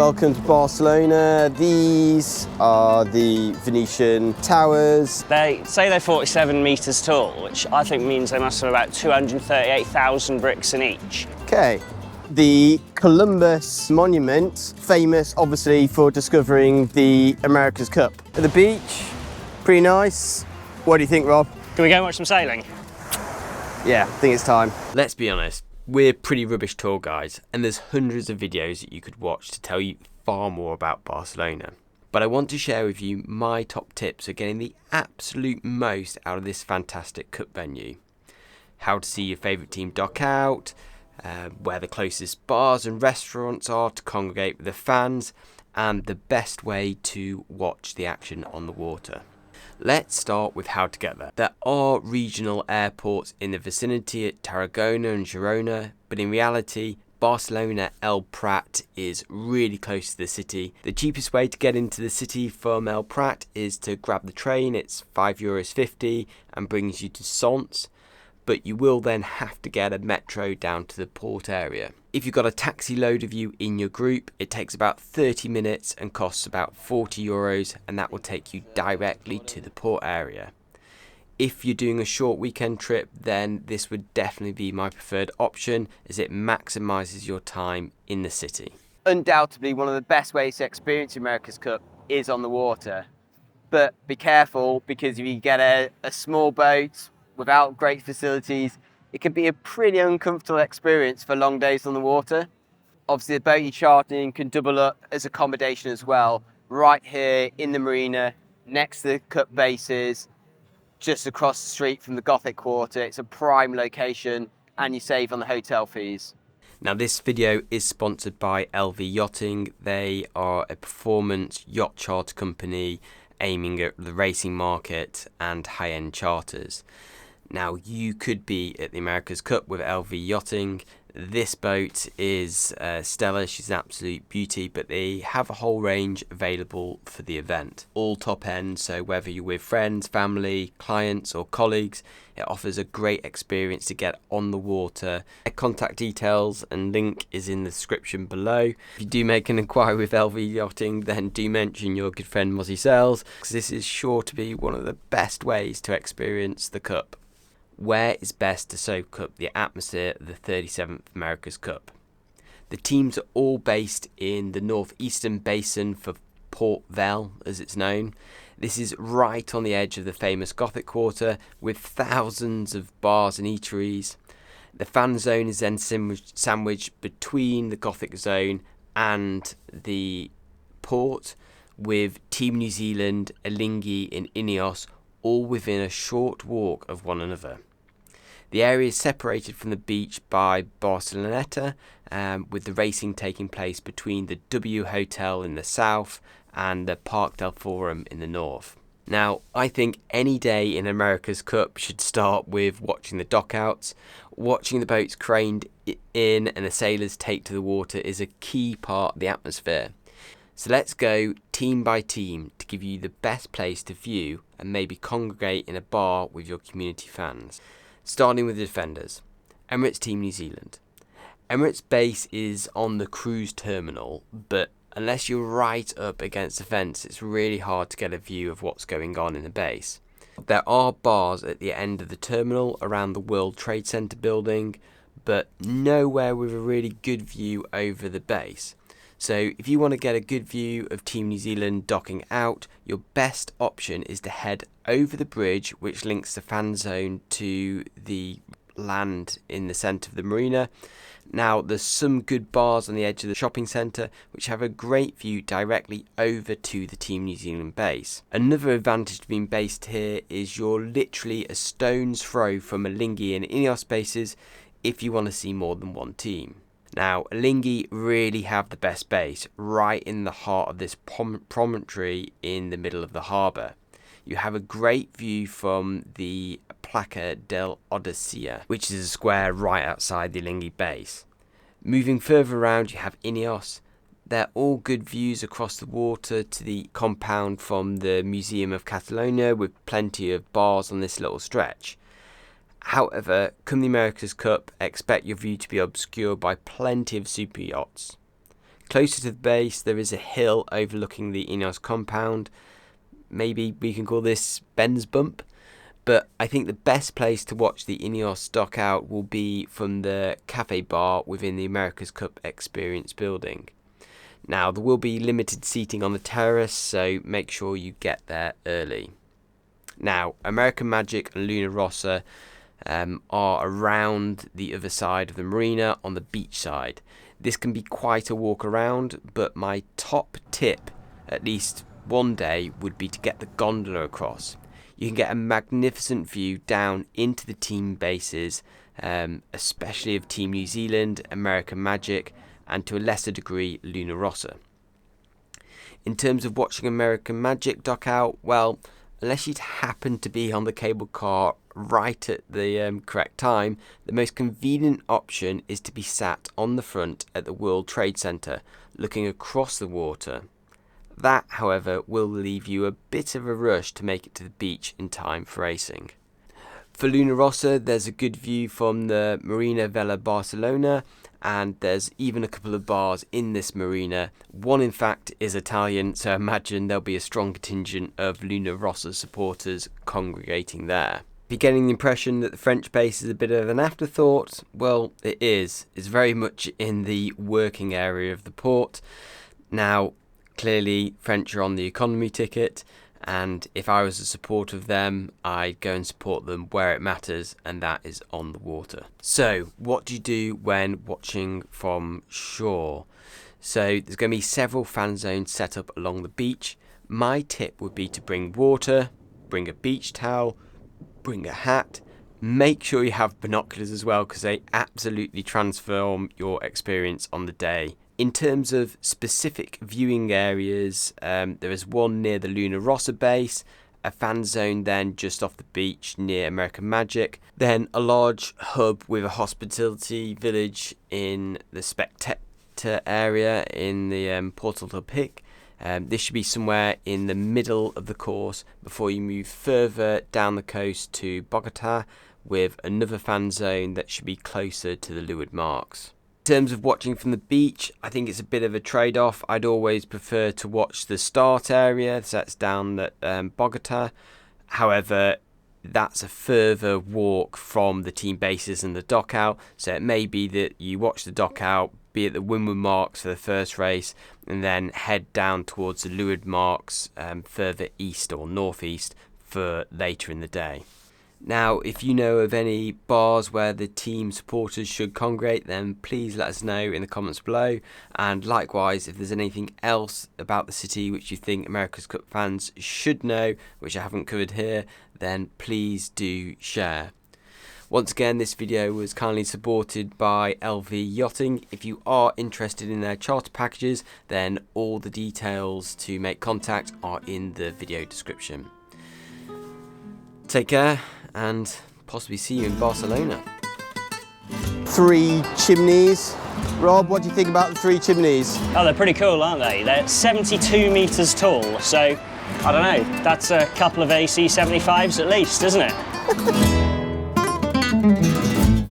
Welcome to Barcelona. These are the Venetian towers. They say they're 47 metres tall, which I think means they must have about 238,000 bricks in each. Okay. The Columbus Monument, famous obviously for discovering the America's Cup. At the beach, pretty nice. What do you think, Rob? Can we go and watch some sailing? Yeah, I think it's time. Let's be honest, we're pretty rubbish tour guides, and there's hundreds of videos that you could watch to tell you far more about Barcelona. But I want to share with you my top tips for getting the absolute most out of this fantastic cup venue. How to see your favourite team dock out, where the closest bars and restaurants are to congregate with the fans, and the best way to watch the action on the water. Let's start with how to get there. There are regional airports in the vicinity at Tarragona and Girona, but in reality, Barcelona El Prat is really close to the city. The cheapest way to get into the city from El Prat is to grab the train. It's €5.50 and brings you to Sants, but you will then have to get a metro down to the port area. If you've got a taxi load of you in your group, it takes about 30 minutes and costs about €40, and that will take you directly to the port area. If you're doing a short weekend trip, then this would definitely be my preferred option, as it maximises your time in the city. Undoubtedly, one of the best ways to experience America's Cup is on the water. But be careful, because if you get a small boat without great facilities, it can be a pretty uncomfortable experience for long days on the water. Obviously, the boat you're chartering can double up as accommodation as well, right here in the marina, next to the Cup bases, just across the street from the Gothic Quarter. It's a prime location, and you save on the hotel fees. Now, this video is sponsored by LV Yachting. They are a performance yacht charter company aiming at the racing market and high-end charters. Now, you could be at the America's Cup with LV Yachting. This boat is stellar. She's an absolute beauty, but they have a whole range available for the event. All top end, so whether you're with friends, family, clients or colleagues, it offers a great experience to get on the water. Contact details and link is in the description below. If you do make an inquiry with LV Yachting, then do mention your good friend Mozzy Sales, because this is sure to be one of the best ways to experience the Cup. Where is best to soak up the atmosphere of the 37th America's Cup? The teams are all based in the northeastern basin for Port Vell, as it's known. This is right on the edge of the famous Gothic Quarter, with thousands of bars and eateries. The fan zone is then sandwiched between the Gothic zone and the port, with Team New Zealand, Alinghi and INEOS all within a short walk of one another. The area is separated from the beach by Barceloneta, with the racing taking place between the W Hotel in the south and the Parc del Forum in the north. Now, I think any day in America's Cup should start with watching the dockouts. Watching the boats craned in and the sailors take to the water is a key part of the atmosphere. So let's go team by team to give you the best place to view and maybe congregate in a bar with your community fans. Starting with the defenders, Emirates Team New Zealand. Emirates base is on the cruise terminal, but unless you're right up against the fence, it's really hard to get a view of what's going on in the base. There are bars at the end of the terminal around the World Trade Center building, but nowhere with a really good view over the base. So if you want to get a good view of Team New Zealand docking out, your best option is to head over the bridge which links the fan zone to the land in the centre of the marina. Now, there's some good bars on the edge of the shopping centre which have a great view directly over to the Team New Zealand base. Another advantage to being based here is you're literally a stone's throw from Alinghi and INEOS bases if you want to see more than one team. Now, Alinghi really have the base right in the heart of this promontory in the middle of the harbour. You have a great view from the Placa del Odisea, which is a square right outside the Alinghi base. Moving further around, you have INEOS. They're all good views across the water to the compound from the Museum of Catalonia, with plenty of bars on this little stretch. However, come the America's Cup, expect your view to be obscured by plenty of super yachts. Closer to the base, there is a hill overlooking the INEOS compound. Maybe we can call this Ben's Bump. But I think the best place to watch the INEOS dock out will be from the cafe bar within the America's Cup Experience building. Now, there will be limited seating on the terrace, so make sure you get there early. Now, American Magic and Luna Rossa are around the other side of the marina on the beach side. This can be quite a walk around, but my top tip, at least one day, would be to get the gondola across. You can get a magnificent view down into the team bases, especially of Team New Zealand, American Magic, and to a lesser degree, Luna Rossa. In terms of watching American Magic dock out, well, unless you'd happen to be on the cable car right at the correct time, the most convenient option is to be sat on the front at the World Trade Center, looking across the water. That, however, will leave you a bit of a rush to make it to the beach in time for racing. For Luna Rossa, there's a good view from the Marina Vell Barcelona, and there's even a couple of bars in this marina. One, in fact, is Italian, so I imagine there'll be a strong contingent of Luna Rossa supporters congregating there. If you're getting the impression that the French base is a bit of an afterthought, well, it is. It's very much in the working area of the port. Now, clearly, French are on the economy ticket, and if I was a supporter of them, I'd go and support them where it matters, and that is on the water. So, what do you do when watching from shore? So, there's going to be several fan zones set up along the beach. My tip would be to bring water, bring a beach towel, bring a hat. Make sure you have binoculars as well, because they absolutely transform your experience on the day. In terms of specific viewing areas, there is one near the Luna Rossa base, a fan zone then just off the beach near American Magic, then a large hub with a hospitality village in the Spectator area in the Portal to Pic. This should be somewhere in the middle of the course before you move further down the coast to Bogota, with another fan zone that should be closer to the leeward marks. In terms of watching from the beach, I think it's a bit of a trade-off. I'd always prefer to watch the start area, so that's down at Bogota. However, that's a further walk from the team bases and the dock out, so it may be that you watch the dock out, be at the windward marks for the first race, and then head down towards the leeward marks further east or northeast for later in the day. Now, if you know of any bars where the team supporters should congregate, then please let us know in the comments below. And likewise, if there's anything else about the city which you think America's Cup fans should know, which I haven't covered here, then please do share. Once again, this video was kindly supported by LV Yachting. If you are interested in their charter packages, then all the details to make contact are in the video description. Take care, and possibly see you in Barcelona. 3 chimneys. Rob, what do you think about the 3 chimneys? Oh, they're pretty cool, aren't they? They're 72 metres tall, so I don't know, that's a couple of AC 75s at least, isn't it?